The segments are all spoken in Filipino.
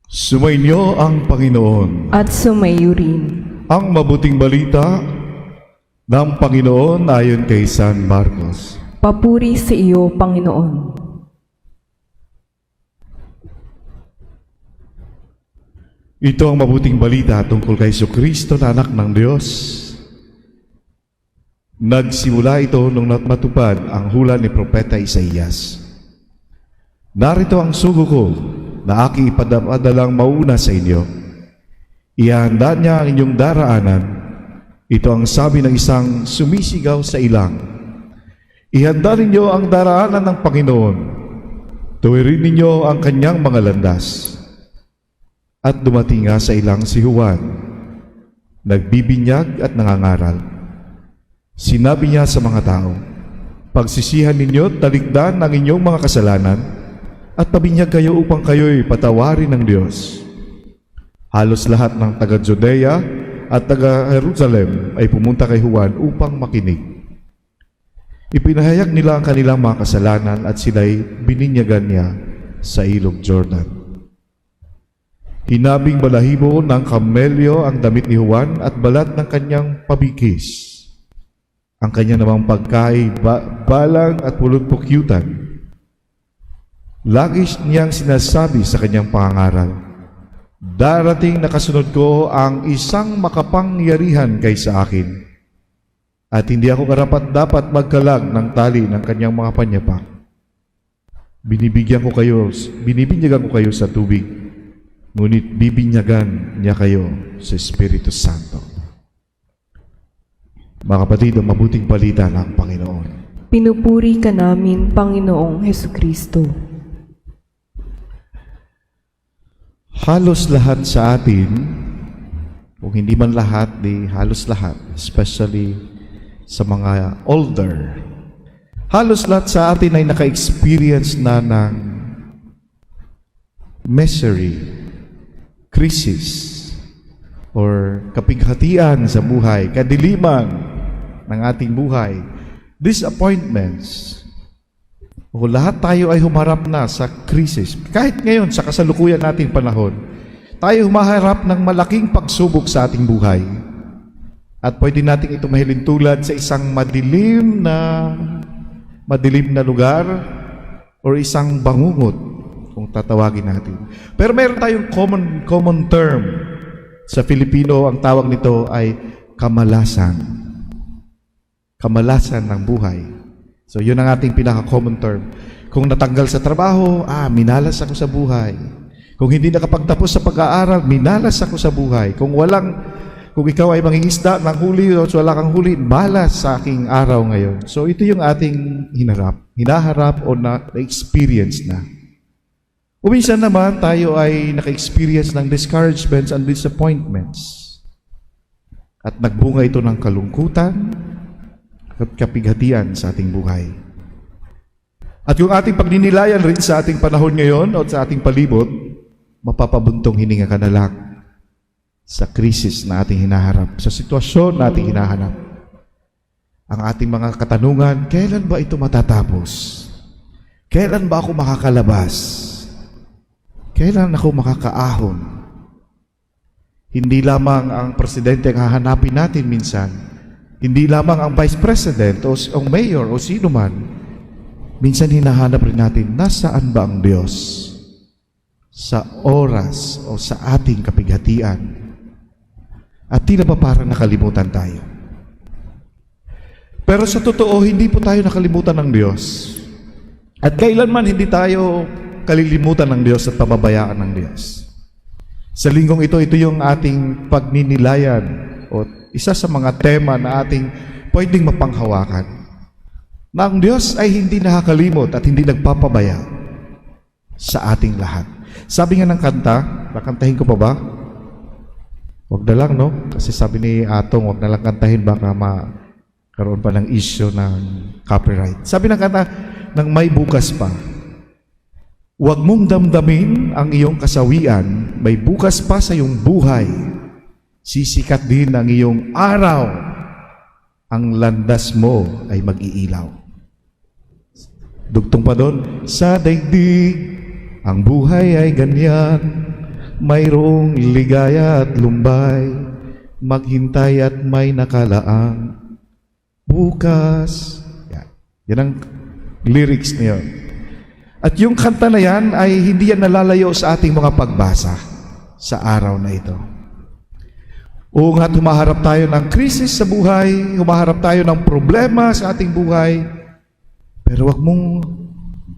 Sumainyo ang Panginoon. At sumayo rin. Ang mabuting balita ng Panginoon ayon kay San Marcos. Papuri sa iyo, Panginoon. Ito ang mabuting balita tungkol kay Jesucristo na anak ng Diyos. Nagsimula ito nung matupad ang hula ni Propeta Isaías. Narito ang sugo ko na aking ipadadalang mauna sa inyo. Ihanda niya ang inyong daraanan. Ito ang sabi ng isang sumisigaw sa ilang. Ihanda ninyo ang daraanan ng Panginoon. Tuwirin ninyo ang kanyang mga landas. At dumating nga sa ilang si Juan, nagbibinyag at nangangaral. Sinabi niya sa mga tao, pagsisihan ninyo, talikdan ang inyong mga kasalanan, at pabinyag kayo upang kayo'y patawarin ng Diyos. Halos lahat ng taga-Judea at taga-Jerusalem ay pumunta kay Juan upang makinig. Ipinahayag nila ang kanilang mga kasalanan at sila'y bininyagan niya sa ilog Jordan. Hinabing balahibo ng kamelyo ang damit ni Juan at balat ng kanyang pabikis. Ang kanya namang pagkain, balang at pulot-pukyutan. Lagi niyang sinasabi sa kanyang pangangaral, darating na kasunod ko ang isang makapangyarihan kaysa akin, at hindi ako karapat-dapat magkalag ng tali ng kanyang mga panyapak. Binibinyagan ko kayo sa tubig, ngunit bibinyagan niya kayo sa Espiritu Santo. Mga kapatid, ang mabuting balita ng Panginoon. Pinupuri ka namin, Panginoong Hesukristo. Halos lahat sa atin, kung hindi man lahat, di halos lahat, especially sa mga older, halos lahat sa atin ay naka-experience na ng misery, crisis, or kapighatian sa buhay, kadiliman ng ating buhay, disappointments. O lahat tayo ay humarap na sa krisis. Kahit ngayon, sa kasalukuyan nating panahon, tayo humaharap ng malaking pagsubok sa ating buhay. At pwede natin ito mahilintulad sa isang madilim na lugar o isang bangungot, kung tatawagin natin. Pero meron tayong common term. Sa Filipino, ang tawag nito ay kamalasan. Kamalasan ng buhay. So, yun ang ating pinaka-common term. Kung natanggal sa trabaho, minalas ako sa buhay. Kung hindi nakapagtapos sa pag-aaral, minalas ako sa buhay. Kung ikaw ay mangingisda ng huli o wala kang huli, malas sa aking araw ngayon. So, ito yung ating hinaharap o na-experience na. O minsan naman, tayo ay naka-experience ng discouragements and disappointments. At nagbunga ito ng kalungkutan at kapighatian sa ating buhay. At yung ating pagninilayan rin sa ating panahon ngayon o sa ating palibot, mapapabuntong hininga ka na lang sa krisis na ating hinaharap, sa sitwasyon na ating hinahanap. Ang ating mga katanungan, kailan ba ito matatapos? Kailan ba ako makakalabas? Kailan ako makakaahon? Hindi lamang ang presidente ang hahanapin natin minsan, hindi lamang ang vice president o ang mayor o sino man. Minsan hinahanap rin natin, nasaan ba ang Diyos sa oras o sa ating kapighatian? At tila ba parang nakalimutan tayo? Pero sa totoo, hindi po tayo nakalimutan ng Diyos. At kailanman hindi tayo kalilimutan ng Diyos at pababayaan ng Diyos. Sa linggong ito yung ating pagninilayan o isa sa mga tema na ating pwedeng mapanghawakan. Na ang Diyos ay hindi nakakalimot at hindi nagpapabaya sa ating lahat. Sabi nga ng kanta, kakantahin ko pa ba? Huwag na lang, no? Kasi sabi ni Atong, huwag na lang kantahin, baka makaroon pa ng issue ng copyright. Sabi ng kanta, nang may bukas pa, huwag mong damdamin ang iyong kasawian, may bukas pa sa iyong buhay. Sisikat din ang iyong araw, ang landas mo ay mag-iilaw. Dugtong pa doon, sa daigdig, ang buhay ay ganyan, mayroong ligaya at lumbay, maghintay at may nakalaang bukas. Yan ang lyrics niyo. At yung kanta na yan ay hindi yan nalalayo sa ating mga pagbasa sa araw na ito. Oo nga, humaharap tayo ng krisis sa buhay, humaharap tayo ng problema sa ating buhay, pero wag mong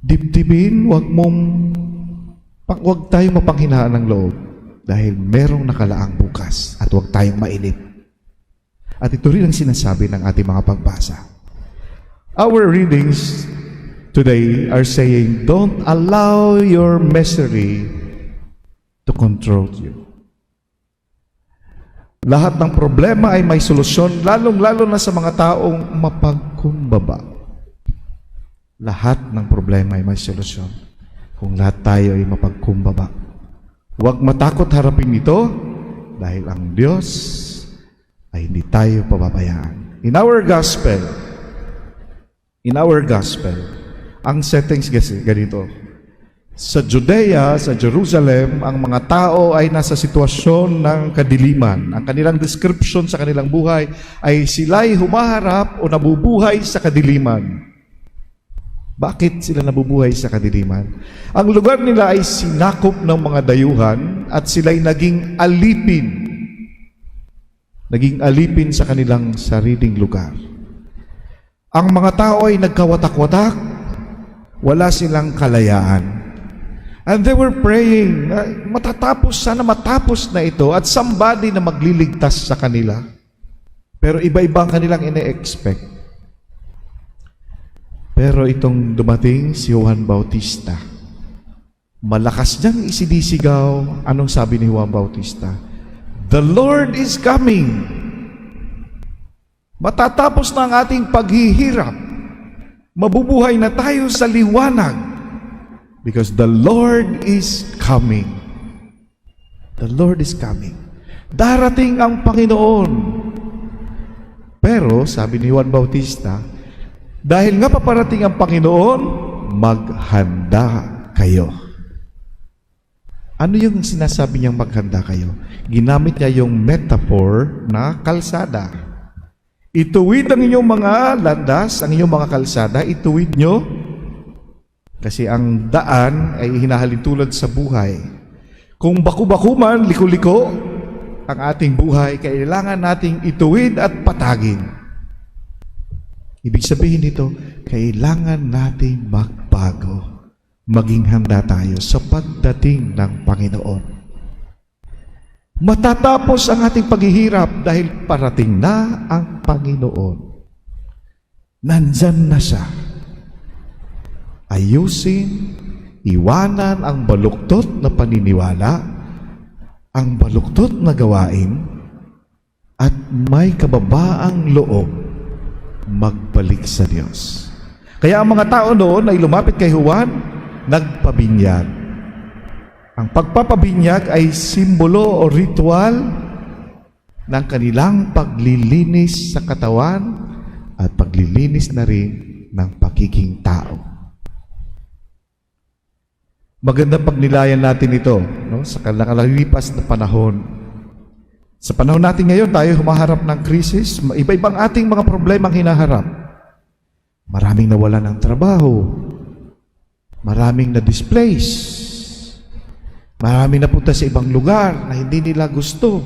dibdibin, wag tayong mapanghinaan ng loob dahil merong nakalaang bukas at wag tayong mainip. At ito rin ang sinasabi ng ating mga pagbasa. Our readings today are saying, don't allow your misery to control you. Lahat ng problema ay may solusyon, lalong-lalo na sa mga taong mapagkumbaba. Lahat ng problema ay may solusyon kung lahat tayo ay mapagkumbaba. Huwag matakot harapin ito dahil ang Diyos ay hindi tayo pababayaan. In our gospel, ang settings ganito. Sa Judea, sa Jerusalem, ang mga tao ay nasa sitwasyon ng kadiliman. Ang kanilang description sa kanilang buhay ay sila'y humaharap o nabubuhay sa kadiliman. Bakit sila nabubuhay sa kadiliman? Ang lugar nila ay sinakop ng mga dayuhan at sila'y naging alipin. Naging alipin sa kanilang sariling lugar. Ang mga tao ay nagkawatak-watak, wala silang kalayaan. And they were praying, sana matapos na ito at somebody na magliligtas sa kanila. Pero iba-iba ang kanilang ine-expect. Pero itong dumating si Juan Bautista, malakas niyang isinisigaw. Anong sabi ni Juan Bautista? The Lord is coming. Matatapos na ang ating paghihirap. Mabubuhay na tayo sa liwanag. Because the Lord is coming. The Lord is coming. Darating ang Panginoon. Pero, sabi ni Juan Bautista, dahil nga paparating ang Panginoon, maghanda kayo. Ano yung sinasabi niyang maghanda kayo? Ginamit niya yung metaphor na kalsada. Ituwid ang inyong mga landas, ang inyong mga kalsada, ituwid nyo. Kasi ang daan ay hinahalin tulad sa buhay. Kung baku-baku man, liko-liko, ang ating buhay, kailangan nating ituwid at patagin. Ibig sabihin nito, kailangan nating magbago. Maging handa tayo sa pagdating ng Panginoon. Matatapos ang ating paghihirap dahil parating na ang Panginoon. Nandyan na siya. Ayusin, iwanan ang baluktot na paniniwala, ang baluktot na gawain, at may kababaang loob magbalik sa Diyos. Kaya ang mga tao noon ay lumapit kay Juan, nagpabinyag. Ang pagpapabinyag ay simbolo o ritual ng kanilang paglilinis sa katawan at paglilinis na rin ng pagiging tao. Magandang pagnilayan natin ito, no? Sa kalalipas na panahon. Sa panahon natin ngayon, tayo humaharap ng krisis. Iba-ibang ating mga problemang hinaharap. Maraming nawalan ng trabaho. Maraming na-displace. Maraming napunta sa ibang lugar na hindi nila gusto.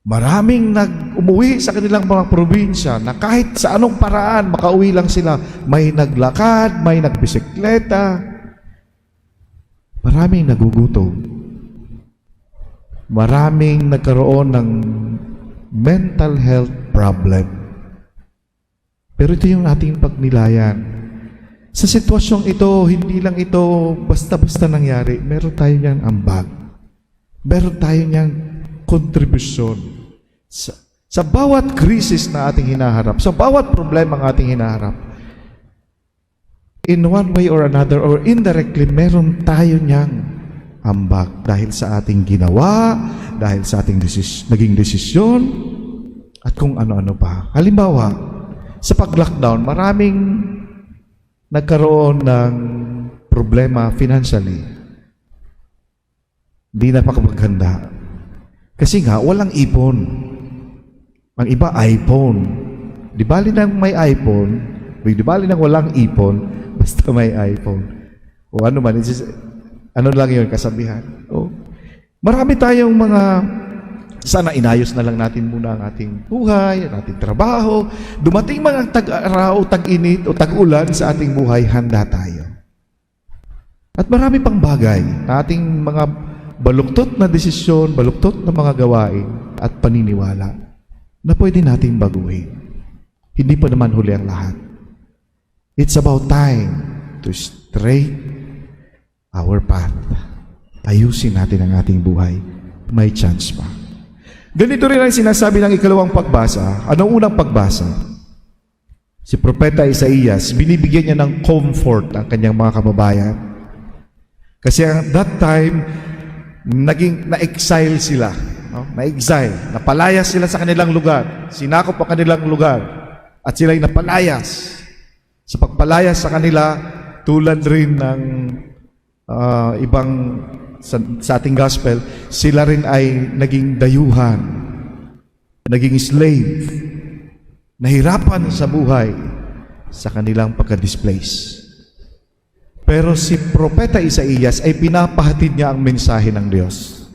Maraming umuwi sa kanilang mga probinsya na kahit sa anong paraan, makauwi lang sila. May naglakad, may nagbisikleta. Maraming nagugutom. Maraming nagkaroon ng mental health problem. Pero ito yung ating pagnilayan. Sa sitwasyong ito, hindi lang ito basta-basta nangyari. Meron tayo niyang ambag. Meron tayo niyang kontribusyon. Sa bawat krisis na ating hinaharap, sa bawat problema ang ating hinaharap, in one way or another or indirectly, meron tayo niyang ambag dahil sa ating ginawa, dahil sa ating naging desisyon, at kung ano-ano pa. Halimbawa, sa pag-lockdown, maraming nagkaroon ng problema financially. Hindi na pakapaghanda. Kasi nga, walang ipon. Ang iba, iPhone. Di bali nang may iPhone, di bali nang walang ipon, basta may iPhone. O ano man, ano lang yun, kasabihan. O, marami tayong mga, sana inayos na lang natin muna ang ating buhay, ang ating trabaho. Dumating mga tag-araw, tag-init o tag-ulan sa ating buhay, handa tayo. At marami pang bagay na ating mga baluktot na desisyon, baluktot na mga gawain at paniniwala na pwede nating baguhin. Hindi pa naman huli ang lahat. It's about time to straight our path. Ayusin natin ang ating buhay. May chance pa. Ganito rin ang sinasabi ng ikalawang pagbasa. Anong unang pagbasa? Si Propeta Isaías, binibigyan niya ng comfort ang kanyang mga kababayan. Kasi at that time, na-exile sila. No? Na-exile. Napalayas sila sa kanilang lugar. Sinakop ang kanilang lugar. At sila'y napalayas. Sa pagpalayas sa kanila, tulad rin ng ibang sa ating gospel, sila rin ay naging dayuhan, naging slave, nahirapan sa buhay sa kanilang pagka-displace. Pero si Propeta Isaías ay pinapahatid niya ang mensahe ng Diyos.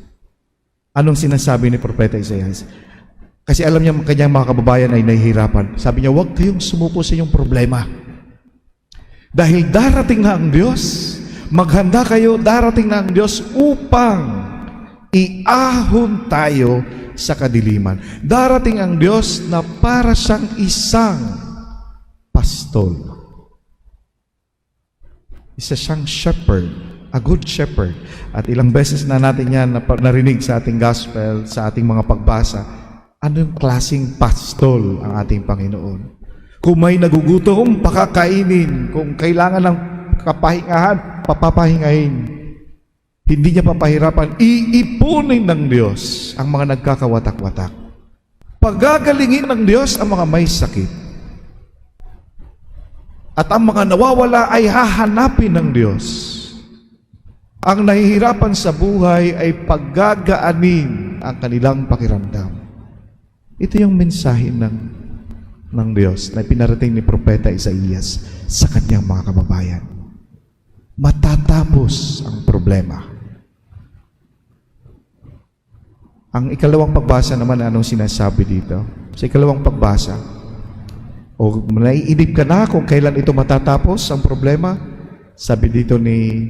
Anong sinasabi ni Propeta Isaías? Kasi alam niya kanyang mga kababayan ay nahihirapan. Sabi niya, huwag kayong sumuko sa iyong problema. Dahil darating na ang Diyos, maghanda kayo, darating na ang Diyos upang iahon tayo sa kadiliman. Darating ang Diyos na para siyang isang pastol. Isa siyang shepherd, a good shepherd. At ilang beses na natin yan narinig sa ating gospel, sa ating mga pagbasa. Anong klaseng pastol ang ating Panginoon? Kung may nagugutom, pakakainin. Kung kailangan ng kapahingahan, papapahingahin. Hindi niya papahirapan. Iipunin ng Diyos ang mga nagkakawatak-watak. Pagagalingin ng Diyos ang mga may sakit. At ang mga nawawala ay hahanapin ng Diyos. Ang nahihirapan sa buhay ay paggagaanin ang kanilang pakiramdam. Ito yung mensahe ng Diyos na pinarating ni Propeta Isaías sa kanyang mga kababayan. Matatapos ang problema. Ang ikalawang pagbasa naman, anong sinasabi dito? Sa ikalawang pagbasa, o naiinip ka na kung kailan ito matatapos ang problema? Sabi dito ni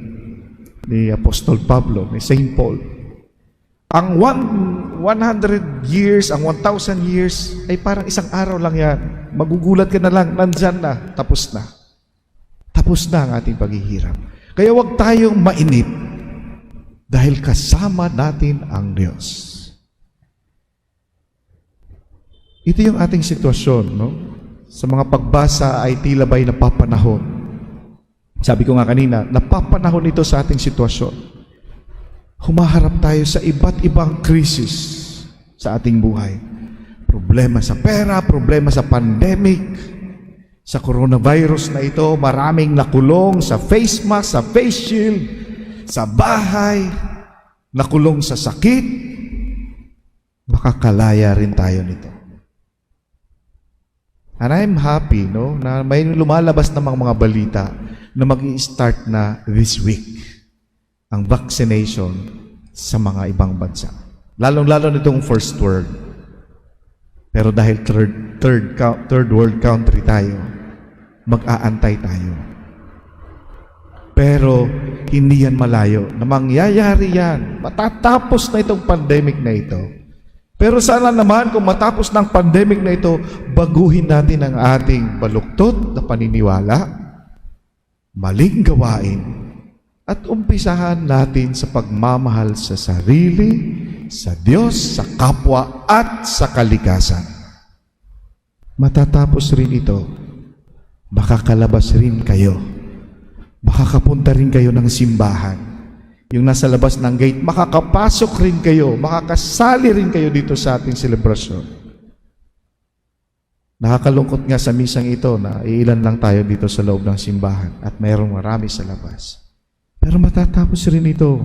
Apostol Pablo, ni Saint Paul, ang 100 years, ang 1,000 years, ay parang isang araw lang yan. Magugulat ka na lang, nandyan na, tapos na. Tapos na ang ating paghihirap. Kaya huwag tayong mainip dahil kasama natin ang Diyos. Ito yung ating sitwasyon, no? Sa mga pagbasa ay tila ba'y napapanahon. Sabi ko nga kanina, napapanahon ito sa ating sitwasyon. Humaharap tayo sa iba't ibang krisis sa ating buhay. Problema sa pera, problema sa pandemic, sa coronavirus na ito, maraming nakulong sa face mask, sa face shield, sa bahay, nakulong sa sakit. Makakalaya rin tayo nito. And I'm happy, no, na may lumalabas na mga balita na mag-i-start na this week ang vaccination sa mga ibang bansa. Lalong-lalo nitong first world. Pero dahil third world country tayo, mag-aantay tayo. Pero hindi yan malayo na mangyayari yan. Matatapos na itong pandemic na ito. Pero sana naman kung matapos ng pandemic na ito, baguhin natin ang ating baluktot na paniniwala, maling gawain, at umpisahan natin sa pagmamahal sa sarili, sa Diyos, sa kapwa, at sa kalikasan. Matatapos rin ito, makakalabas rin kayo. Makakapunta rin kayo ng simbahan. Yung nasa labas ng gate, makakapasok rin kayo, makakasali rin kayo dito sa ating selebrasyon. Nakakalungkot nga sa misang ito na iilan lang tayo dito sa loob ng simbahan at mayroong marami sa labas. Pero matatapos rin ito.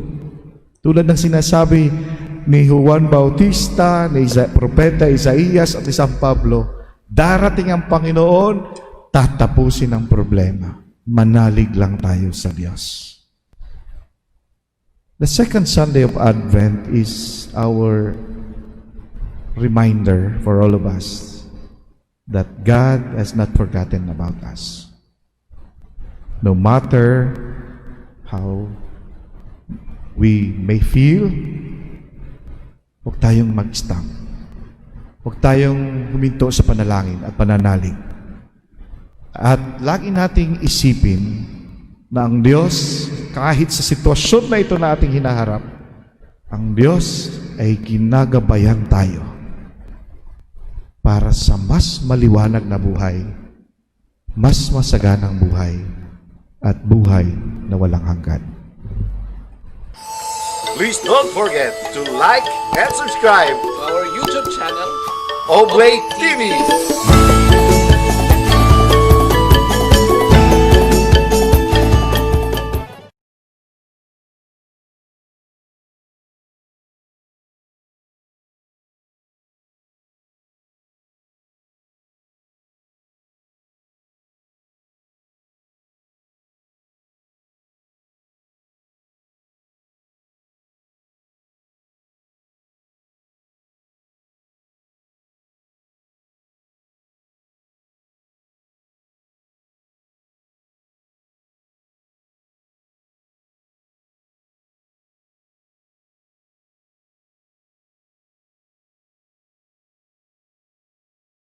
Tulad ng sinasabi ni Juan Bautista, ni Propeta Isaías at ni San Pablo, darating ang Panginoon, tatapusin ang problema. Manalig lang tayo sa Diyos. The second Sunday of Advent is our reminder for all of us that God has not forgotten about us. No matter how we may feel, huwag tayong mag-stop. Huwag tayong huminto sa panalangin at pananalig. At lagi nating isipin na ang Diyos, kahit sa sitwasyon na ito na ating hinaharap, ang Diyos ay ginagabayan tayo para sa mas maliwanag na buhay, mas masaganang buhay, at buhay na walang hanggan. Please don't forget to like and subscribe our YouTube channel, Oblate TV.